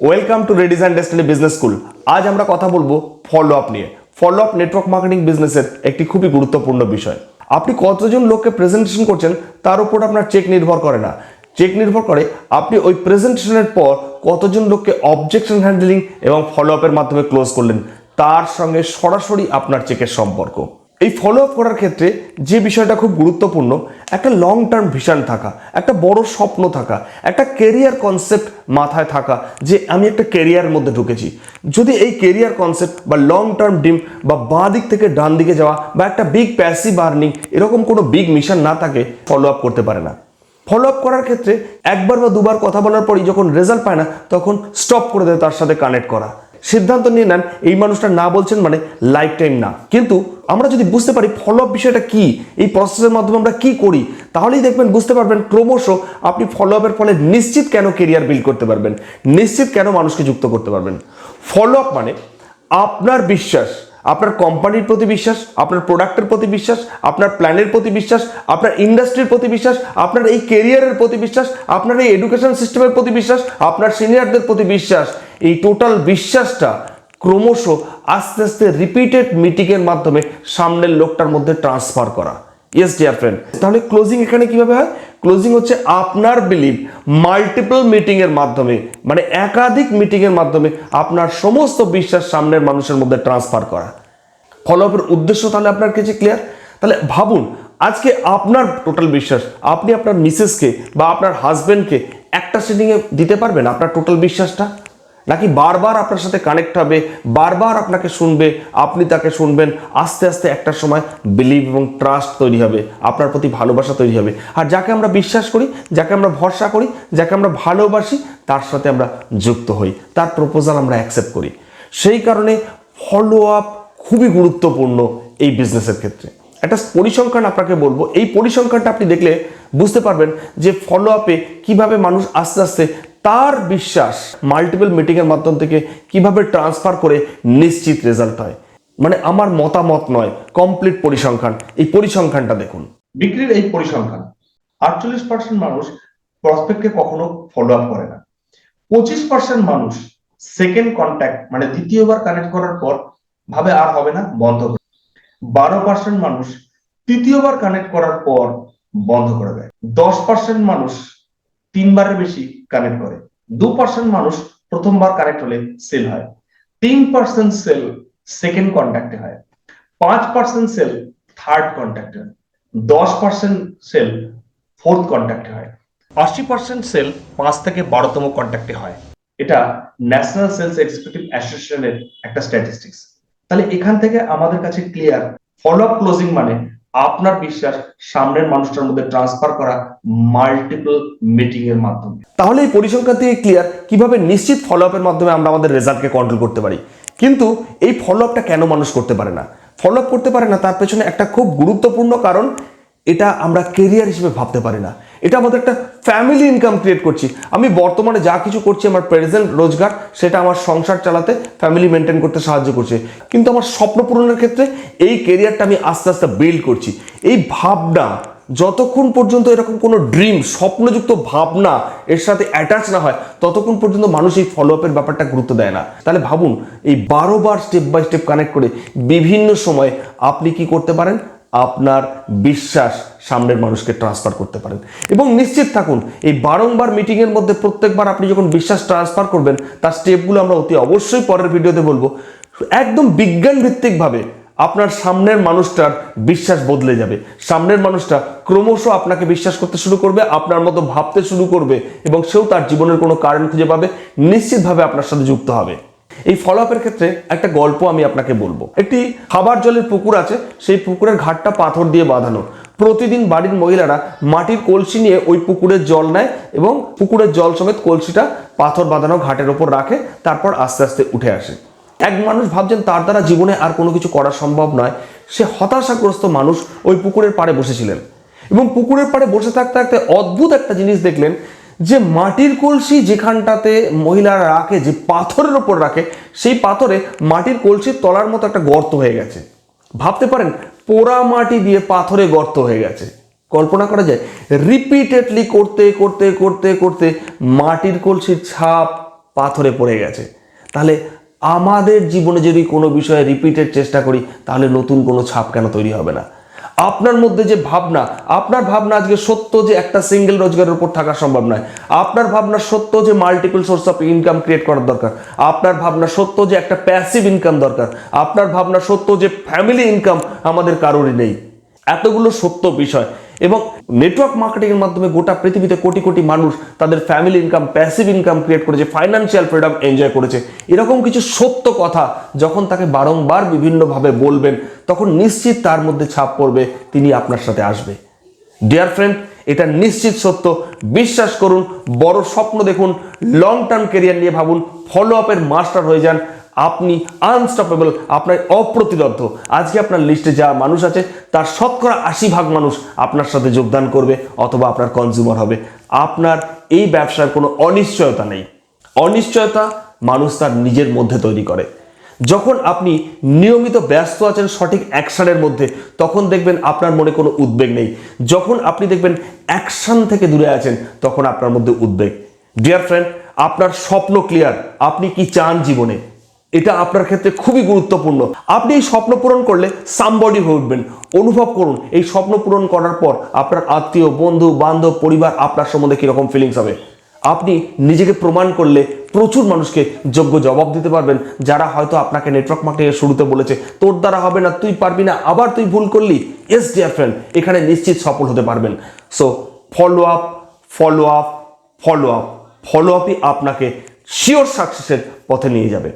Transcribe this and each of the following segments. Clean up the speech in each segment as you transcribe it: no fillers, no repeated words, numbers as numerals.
Welcome to reddish and destiny business school. আজ আমরা কথা বলবো ফলো আপ নিয়ে। ফলো আপ নেটওয়ার্ক মার্কেটিং বিজনেসের একটি খুবই গুরুত্বপূর্ণ বিষয়। আপনি কতজন লোককে প্রেজেন্টেশন করছেন তার উপর আপনার চেক নির্ভর করে না, চেক নির্ভর করে আপনি ওই প্রেজেন্টেশনের পর কতজন লোককে অবজেকশন হ্যান্ডলিং এবং ফলো আপের মাধ্যমে ক্লোজ করলেন, তার সঙ্গে সরাসরি আপনার চেকের সম্পর্ক। এই ফলো আপ করার ক্ষেত্রে যে বিষয়টা খুব গুরুত্বপূর্ণ, একটা লং টার্ম ভিশন থাকা, একটা বড় স্বপ্ন থাকা, একটা কেরিয়ার কনসেপ্ট মাথায় থাকা যে আমি একটা কেরিয়ারের মধ্যে ঢুকেছি। যদি এই কেরিয়ার কনসেপ্ট বা লং টার্ম ড্রিম বা বাঁ দিক থেকে ডান দিকে যাওয়া বা একটা বিগ প্যাসিভ আর্নিং এরকম কোনো বিগ মিশন না থাকে, ফলো আপ করতে পারে না। ফলো আপ করার ক্ষেত্রে একবার বা দুবার কথা বলার পরই যখন রেজাল্ট পায় না তখন স্টপ করে দেয় তার সাথে কানেক্ট করা, সিদ্ধান্ত নিয়ে নেন এই মানুষটা না বলছেন মানে লাইফ টাইম না। কিন্তু আমরা যদি বুঝতে পারি ফলো আপ বিষয়টা কি, এই প্রসেসের মাধ্যমে আমরা কি করি, তাহলেই দেখবেন বুঝতে পারবেন ক্রমশ আপনি ফলো আপের ফলে নিশ্চিত কেন কেরিয়ার বিল্ড করতে পারবেন, নিশ্চিত কেন মানুষকে যুক্ত করতে পারবেন। ফলো আপ মানে আপনার বিশ্বাস, আপনার কোম্পানির প্রতি বিশ্বাস, আপনার প্রোডাক্টের প্রতি বিশ্বাস, আপনার প্ল্যানের প্রতি বিশ্বাস, আপনার ইন্ডাস্ট্রির প্রতি বিশ্বাস, আপনার এই কেরিয়ারের প্রতি বিশ্বাস, আপনার এই এডুকেশন সিস্টেমের প্রতি বিশ্বাস, আপনার সিনিয়রদের প্রতি বিশ্বাস। এই টোটাল বিশ্বাসটা ক্রমশ আস্তে আস্তে রিপিটেড মিটিংয়ের মাধ্যমে সামনের লোকটার মধ্যে ট্রান্সফার করা। ইয়েস ডিয়ার ফ্রেন্ড, তাহলে ক্লোজিং এখানে কিভাবে হয়? ক্লোজিং হচ্ছে আপনার বিলিভ মাল্টিপল মিটিং এর মাধ্যমে, মানে একাধিক মিটিং এর মাধ্যমে আপনার সমস্ত বিশ্বাস সামনের মানুষের মধ্যে ট্রান্সফার করা। ফলো আপের উদ্দেশ্য তাহলে আপনার কাছে ক্লিয়ার? তাহলে ভাবুন, আজকে আপনার টোটাল বিশ্বাস আপনি আপনার মিসেসকে বা আপনার হাজবেন্ডকে একটা সিটিংয়ে দিতে পারবেন আপনার টোটাল বিশ্বাসটা, নাকি বারবার আপনার সাথে কানেক্ট হবে, বারবার আপনাকে শুনবে, আপনি তাকে শুনবেন, আস্তে আস্তে একটা সময় বিলিভ এবং ট্রাস্ট তৈরি হবে, আপনার প্রতি ভালোবাসা তৈরি হবে। আর যাকে আমরা বিশ্বাস করি, যাকে আমরা ভরসা করি, যাকে আমরা ভালোবাসি, তার সাথে আমরা যুক্ত হই, তার প্রপোজাল আমরা অ্যাকসেপ্ট করি। সেই কারণে ফলো আপ খুবই গুরুত্বপূর্ণ এই বিজনেসের ক্ষেত্রে। একটা পরিসংখ্যান আপনাকে বলবো, এই পরিসংখ্যানটা আপনি দেখলে বুঝতে পারবেন যে ফলো আপে কিভাবে মানুষ আস্তে আস্তে তার বিশ্বাস মাল্টিপল মিটিং এর মাধ্যম থেকে কিভাবে ট্রান্সফার করে নিশ্চিত রেজাল্ট হয়। মানে আমার মতামত নয়, কমপ্লিট পরিসংখ্যান। এই পরিসংখ্যানটা দেখুন, বিক্রির এই পরিসংখ্যান 48% মানুষ প্রসপেক্টকে কখনো ফলো আপ করে না, 25% মানুষ সেকেন্ড কন্ট্যাক্ট মানে দ্বিতীয়বার কানেক্ট করার পর ভাবে আর হবে না, বন্ধ করে, 12% মানুষ তৃতীয়বার কানেক্ট করার পর বন্ধ করে দেয়, 10% মানুষ 3বারের বেশি কানেক্ট করে, 2% মানুষ প্রথমবার কানেক্ট হলে সেল হয়, 3% সেল সেকেন্ড কন্ট্যাক্টে হয়, 5% সেল থার্ড কন্ট্যাক্টে হয়, 10% সেল ফোর্থ কন্ট্যাক্টে হয়, 80% সেল 5 থেকে 12তম কন্ট্যাক্টে হয়। এটা ন্যাশনাল সেলস এক্সিকিউটিভ অ্যাসোসিয়েশনের একটা স্ট্যাটিস্টিক্স। তাহলে এখান থেকে আমাদের কাছে ক্লিয়ার, ফলো আপ ক্লোজিং মানে আপনার বিশ্বাস সামনের মানুষটার মধ্যে ট্রান্সফার করা মাল্টিপল মিটিং এর মাধ্যমে। তাহলে এই পরিসংখ্যান থেকে ক্লিয়ার কিভাবে নিশ্চিত ফলো আপের মাধ্যমে আমরা আমাদের রেজাল্টকে কন্ট্রোল করতে পারি। কিন্তু এই ফলো আপটা কেন মানুষ করতে পারে না? ফলো আপ করতে পারে না তার পেছনে একটা খুব গুরুত্বপূর্ণ কারণ, এটা আমরা কেরিয়ার হিসেবে ভাবতে পারি না। এটা আমাদের একটা ফ্যামিলি ইনকাম ক্রিয়েট করছি। আমি বর্তমানে যা কিছু করছি আমার প্রেজেন্ট রোজগার, সেটা আমার সংসার চালাতে, ফ্যামিলি মেনটেন করতে সাহায্য করছে। কিন্তু আমার স্বপ্ন পূরণের ক্ষেত্রে এই কেরিয়ারটা আমি আস্তে আস্তে বিল্ড করছি। এই ভাবনা যতক্ষণ পর্যন্ত এরকম কোনো ড্রিম, স্বপ্নযুক্ত ভাবনা এর সাথে অ্যাটাচ না হয়, ততক্ষণ পর্যন্ত মানুষ এই ফলো আপের ব্যাপারটা গুরুত্ব দেয় না। তাহলে ভাবুন, এই 12 বার স্টেপ বাই স্টেপ কানেক্ট করে বিভিন্ন সময় আপনি কি করতে পারেন? আপনার বিশ্বাস সামনের মানুষকে ট্রান্সফার করতে পারেন। এবং নিশ্চিত থাকুন, এই বারংবার মিটিং এর মধ্যে প্রত্যেকবার আপনি যখন বিশ্বাস ট্রান্সফার করবেন, তার স্টেপগুলো আমরা অতি অবশ্যই পরের ভিডিওতে বলবো। একদম বিজ্ঞান ভিত্তিক ভাবে আপনার সামনের মানুষটার বিশ্বাস বদলে যাবে। সামনের মানুষটা ক্রমশ আপনাকে বিশ্বাস করতে শুরু করবে, আপনার মতো ভাবতে শুরু করবে, এবং সেও তার জীবনের কোনো কারণ খুঁজে পাবে, নিশ্চিতভাবে আপনার সাথে যুক্ত হবে। এই ফলো আপের ক্ষেত্রে একটা গল্প আমি আপনাকে বলবো। একটি খাবার জলের পুকুর আছে, সেই পুকুরের ঘাটটা পাথর দিয়ে বাঁধানো। প্রতিদিন বাড়ির মহিলারা মাটির কলসি নিয়ে ওই পুকুরের জল নেয় এবং পুকুরের জল সমেত কলসিটা পাথর বাঁধানো ঘাটের ওপর রাখে, তারপর আস্তে আস্তে উঠে আসে। এক মানুষ ভাবছেন তার দ্বারা জীবনে আর কোনো কিছু করা সম্ভব নয়। সে হতাশাগ্রস্ত মানুষ ওই পুকুরের পাড়ে বসেছিলেন এবং পুকুরের পাড়ে বসে থাকতে থাকতে অদ্ভুত একটা জিনিস দেখলেন, যে মাটির কলসি যেখানটাতে মহিলারা রাখে, যে পাথরের ওপর রাখে, সেই পাথরে মাটির কলসির তলার মতো একটা গর্ত হয়ে গেছে। ভাবতে পারেন, পোড়া মাটি দিয়ে পাথরে গর্ত হয়ে গেছে। কল্পনা করা যায়, রিপিটেডলি করতে করতে করতে করতে মাটির কলসির ছাপ পাথরে পড়ে গেছে। তাহলে আমাদের জীবনে যদি কোনো বিষয়ে রিপিটেড চেষ্টা করি, তাহলে নতুন কোনো ছাপ কেন তৈরি হবে না? আপনার মধ্যে যে ভাবনা, আপনার ভাবনা আজকে সত্য যে একটা সিঙ্গেল রোজগারের উপর থাকা সম্ভব নয়, আপনার ভাবনা সত্য যে multiple source of income create করার দরকার, আপনার ভাবনা সত্য যে একটা প্যাসিভ ইনকাম দরকার, আপনার ভাবনা সত্য যে ফ্যামিলি ইনকাম আমাদের কারোরই নেই। এতগুলো সত্য বিষয়, এবং নেটওয়ার্ক মার্কেটিং এর মাধ্যমে গোটা পৃথিবীতে কোটি কোটি মানুষ তাদের family income, passive income create করেছে, ফাইন্যান্সিয়াল ফ্রিডম এনজয় করেছে। এরকম কিছু সত্য কথা যখন তাকে বারংবার বিভিন্নভাবে বলবেন, তখন নিশ্চিত তার মধ্যে ছাপ পড়বে, তিনি আপনার সাথে আসবে। ডিয়ার ফ্রেন্ড, এটা নিশ্চিত সত্য, বিশ্বাস করুন, বড় স্বপ্ন দেখুন, লং টার্ম কেরিয়ার নিয়ে ভাবুন, ফলো আপের মাস্টার হয়ে যান। আপনি আনস্টপেবল, আপনার অপ্রতিরোধ্য। আজকে আপনার লিস্টে যা মানুষ আছে তার শতকরা 80% মানুষ আপনার সাথে যোগদান করবে অথবা আপনার কনজিউমার হবে। আপনার এই ব্যবসার কোনো অনিশ্চয়তা নেই। অনিশ্চয়তা মানুষ তার নিজের মধ্যে তৈরি করে। যখন আপনি নিয়মিত ব্যস্ত আছেন সঠিক অ্যাকশনের মধ্যে, তখন দেখবেন আপনার মনে কোনো উদ্বেগ নেই। যখন আপনি দেখবেন অ্যাকশন থেকে দূরে আছেন, তখন আপনার মধ্যে উদ্বেগ। ডিয়ার ফ্রেন্ড, আপনার স্বপ্ন ক্লিয়ার, আপনি কি চান জীবনে, এটা আপনার ক্ষেত্রে খুবই গুরুত্বপূর্ণ। আপনি এই স্বপ্ন পূরণ করলে সামবডি হয়ে উঠবেন। অনুভব করুন এই স্বপ্ন পূরণ করার পর আপনার আত্মীয়, বন্ধু বান্ধব, পরিবার আপনার সম্বন্ধে কিরকম ফিলিংস হবে। আপনি নিজেকে প্রমাণ করলে প্রচুর মানুষকে যোগ্য জবাব দিতে পারবেন, যারা হয়তো আপনাকে নেটওয়ার্ক মার্কেটিং এর শুরুতে বলেছে তোর দ্বারা হবে না, তুই পারবি না, আবার তুই ভুল করলি। ইয়েস ডিয়ার ফ্রেন্ড, এখানে নিশ্চিত সফল হতে পারবেন। So follow up, follow up, follow up, follow আপই আপনাকে শিওর সাকসেসের পথে নিয়ে যাবে।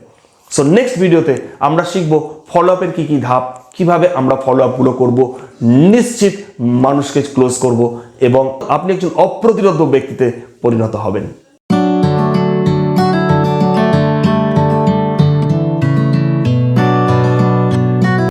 সো নেক্সট ভিডিওতে আমরা শিখবো ফলো আপের কি কি ধাপ, কিভাবে আমরা ফলো আপগুলো করবো, নিশ্চিত মানুষকে ক্লোজ করব এবং আপনি একজন অপ্রতিরোধ্য ব্যক্তিতে পরিণত হবেন।